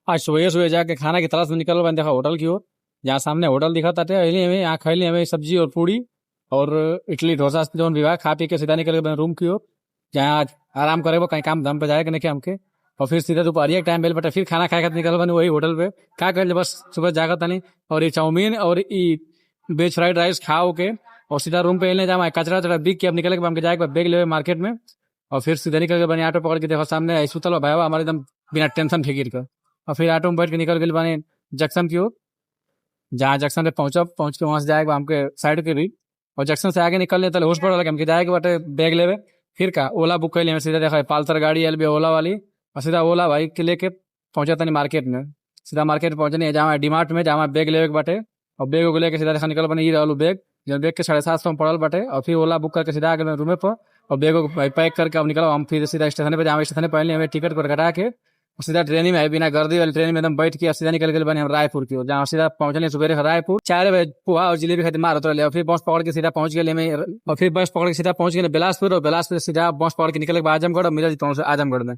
आज सुबह सुबह जाके खाना की तलाश में निकल बन देखा होटल की ओर। जहाँ सामने होटल दिखा था हमें यहाँ खैली हमें सब्जी और पूड़ी और इडली डोसा जो विवाह खा पी के सीधा निकल गए रूम की ओर। जहाँ आज आराम करे वो कहीं काम धाम पे जाएगा नहीं हमके। और फिर सीधा दोपहर टाइम बेल बटे फिर खाना खाए खाते निकल बने वही होटल पे क्या कर बस सुबह जागा तनी और ये चाउमीन और ये वेज फ्राइड राइस खाओ के और सीधा रूम पे ले जाए कचरा चरा बिक के अब निकल के हमके जाए बैग ले मार्केट में। और फिर सीधा निकल के बने ऑटो पकड़ के देखो सामने सुतल भाई हमारे एकदम बिना टेंशन फिकिर कर। और फिर ऑटो में बैठ के निकल गए बने जंक्शन की ओर। जहाँ जंक्शन पे पहुंच के वहां से जाएगा हमके साइड के भी। और जंक्शन से आगे निकलने तले हॉस्पिटल हमके जाएगा बटे बैग लेवे। फिर का ओला बुक कर लिया सीधा देखा पालसर गाड़ी एल ओला वाली और सीधा ओला भाई के लेके पहुंचा तनी मार्केट में। सीधा मार्केट पहुंचने जहाँ डीमार्ट में जहाँ बैग लेवे बाटे और बैग को लेके सीधा देखा निकल बने ये रहलू बैग जो बैग के 750 में पड़ल बाटे। और फिर ओला बुक करके सीधा आ गए रूम पर और बैग को पैक करके अब निकलो हम फिर सीधा स्टेशन पे जहाँ स्टेशन पे पहले हमें टिकट को कटा के सीधा ट्रेन में है बिना गर्दी वाली ट्रेन में एकदम बैठ के सीधा निकल गए बने हम रायपुर की ओर। जहाँ सीधा पहुंचने सुबह रायपुर 4 बजे पोहा और जिलेबी खाते मार उतर लिया। फिर बस पकड़ के सीधा पहुंच गए और फिर बस पकड़ के सीधा पहुंच गए बिलासपुर और बिलासपुर सीधा बस पकड़ के निकल आजमगढ़ और मिर्जापुर आजमगढ़ में।